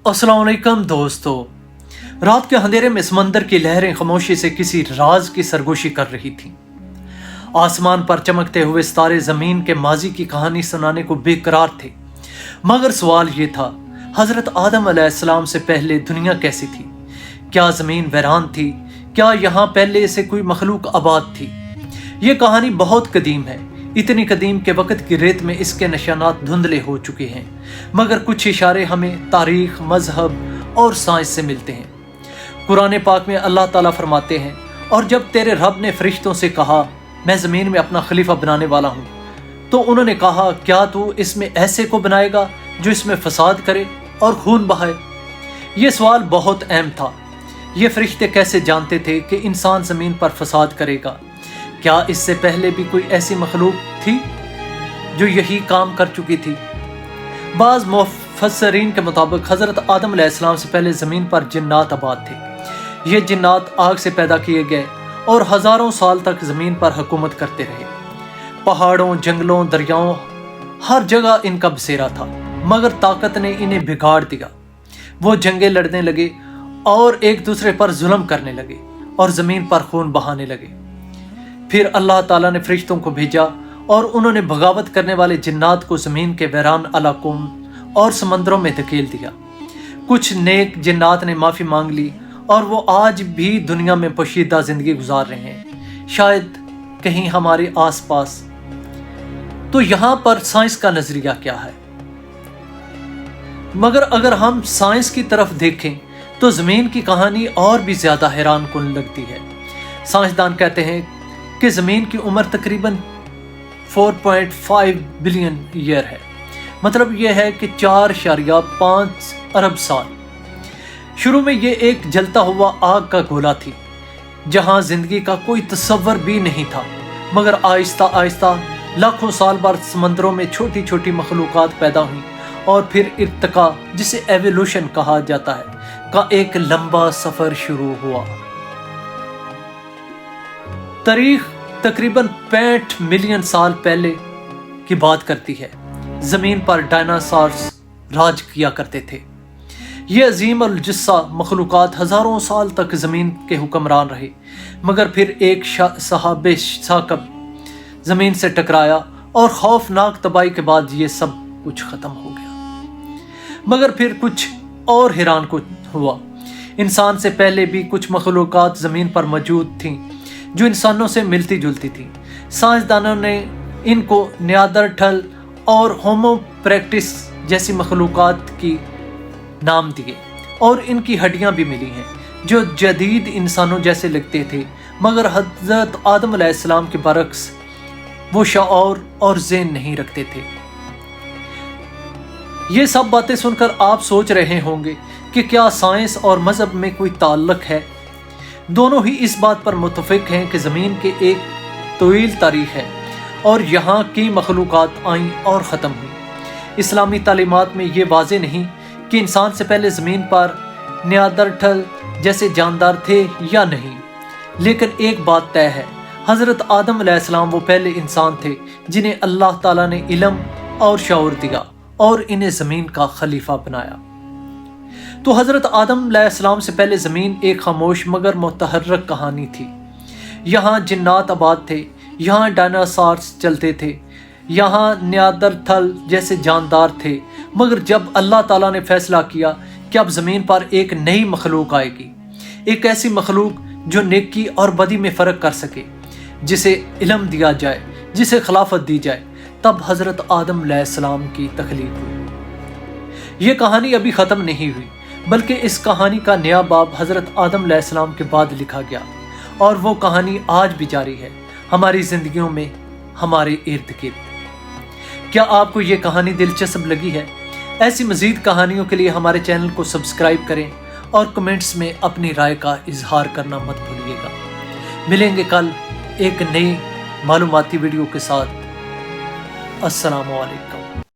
अस्सलाम वालेकुम दोस्तों। रात के अंधेरे में समंदर की लहरें खामोशी से किसी राज की सरगोशी कर रही थीं। आसमान पर चमकते हुए सितारे जमीन के माजी की कहानी सुनाने को बेकरार थे। मगर सवाल ये था, हजरत आदम अलैहिस्सलाम से पहले दुनिया कैसी थी? क्या जमीन वीरान थी? क्या यहाँ पहले से कोई मखलूक आबाद थी? ये कहानी बहुत कदीम है, इतनी कदीम के वक़्त की रेत में इसके निशानात धुंधले हो चुके हैं, मगर कुछ इशारे हमें तारीख, मजहब और साइंस से मिलते हैं। कुरान पाक में अल्लाह ताला फरमाते हैं, और जब तेरे रब ने फरिश्तों से कहा मैं ज़मीन में अपना खलीफा बनाने वाला हूँ, तो उन्होंने कहा क्या तू इसमें ऐसे को बनाएगा जो इसमें फसाद करे और खून बहाए? ये सवाल बहुत अहम था। ये फरिश्ते कैसे जानते थे कि इंसान ज़मीन पर फसाद करेगा? क्या इससे पहले भी कोई ऐसी मखलूक थी जो यही काम कर चुकी थी? बाज़ मुफस्सिरीन के मुताबिक हज़रत आदम अलैहिस्सलाम से पहले ज़मीन पर जिन्नात आबाद थे। ये जिन्नात आग से पैदा किए गए और हज़ारों साल तक ज़मीन पर हुकूमत करते रहे। पहाड़ों, जंगलों, दरियाओं, हर जगह इनका बसेरा था, मगर ताकत ने इन्हें बिगाड़ दिया। वो जंगें लड़ने लगे और एक दूसरे पर जुल्म करने लगे और ज़मीन पर खून बहाने लगे। फिर अल्लाह ताला ने फरिश्तों को भेजा और उन्होंने बगावत करने वाले जिन्नात को ज़मीन के वीरान इलाकों और समंदरों में धकेल दिया। कुछ नेक जिन्नात ने माफ़ी मांग ली और वो आज भी दुनिया में पोशीदा ज़िंदगी गुजार रहे हैं, शायद कहीं हमारे आसपास। तो यहाँ पर साइंस का नज़रिया क्या है? मगर अगर हम साइंस की तरफ देखें तो ज़मीन की कहानी और भी ज़्यादा हैरान कुन लगती है। साइंसदान कहते हैं कि ज़मीन की उम्र तकरीबन 4.5 बिलियन ईयर है। मतलब यह है कि 4.5 अरब साल। शुरू में यह एक जलता हुआ आग का गोला थी जहां जिंदगी का कोई तस्वर भी नहीं था, मगर आहिस्ता आहिस्ता लाखों साल बाद समंदरों में छोटी छोटी मखलूकात पैदा हुई और फिर इर्तिका, जिसे एवोल्यूशन कहा जाता है, का एक लंबा सफर शुरू हुआ। तारीख तकरीबन 65 मिलियन साल पहले की बात करती है। जमीन पर डायनासॉर्स राज किया करते थे। ये अजीम और जिस्सा मखलूकात हजारों साल तक जमीन के हुक्मरान रहे, मगर फिर एक सहाबे साकब जमीन से टकराया और खौफनाक तबाही के बाद ये सब कुछ खत्म हो गया। मगर फिर कुछ और हैरान कुछ हुआ। इंसान से पहले भी कुछ मखलूकात जमीन पर मौजूद थीं जो इंसानों से मिलती जुलती थी। साइंसदानों ने इनको नियादरथल और होमो इरेक्टस जैसी मखलूकात की नाम दिए और इनकी हड्डियां भी मिली हैं जो जदीद इंसानों जैसे लगते थे, मगर हज़रत आदम अलैहिस्सलाम के बरक्स वो शऊर और ज़हन नहीं रखते थे। ये सब बातें सुनकर आप सोच रहे होंगे कि क्या साइंस और मज़हब में कोई ताल्लुक है? दोनों ही इस बात पर मुत्तफिक हैं कि ज़मीन के एक तवील तारीख़ है और यहाँ की मखलूक़ात आईं और ख़त्म हुई। इस्लामी तालीमात में ये वाज़े नहीं कि इंसान से पहले ज़मीन पर नियादरथल जैसे जानदार थे या नहीं, लेकिन एक बात तय है, हज़रत आदम अलैहिस्सलाम वो पहले इंसान थे जिन्हें अल्लाह ताला ने इल्म और शऊर दिया और इन्हें ज़मीन का खलीफा बनाया। तो हज़रत आदम अलैहिस्सलाम से पहले ज़मीन एक खामोश मगर मुतहर्रिक कहानी थी। यहाँ जिन्नात आबाद थे, यहाँ डायनासॉर्स चलते थे, यहाँ नियादरथल जैसे जानदार थे। मगर जब अल्लाह ताला ने फैसला किया कि अब ज़मीन पर एक नई मखलूक आएगी, एक ऐसी मखलूक जो नेकी और बदी में फ़र्क कर सके, जिसे इल्म दिया जाए, जिसे खिलाफत दी जाए, तब हज़रत आदम अलैहिस्सलाम की तख्लीक हुई। ये कहानी अभी ख़त्म नहीं हुई, बल्कि इस कहानी का नया बाब हज़रत आदम अलैहिस्सलाम के बाद लिखा गया और वो कहानी आज भी जारी है हमारी ज़िंदगियों में, हमारे इर्द गिर्द। क्या आपको ये कहानी दिलचस्प लगी है? ऐसी मज़ीद कहानियों के लिए हमारे चैनल को सब्सक्राइब करें और कमेंट्स में अपनी राय का इजहार करना मत भूलिएगा। मिलेंगे कल एक नई मालूमाती वीडियो के साथ। अस्सलामु अलैकुम।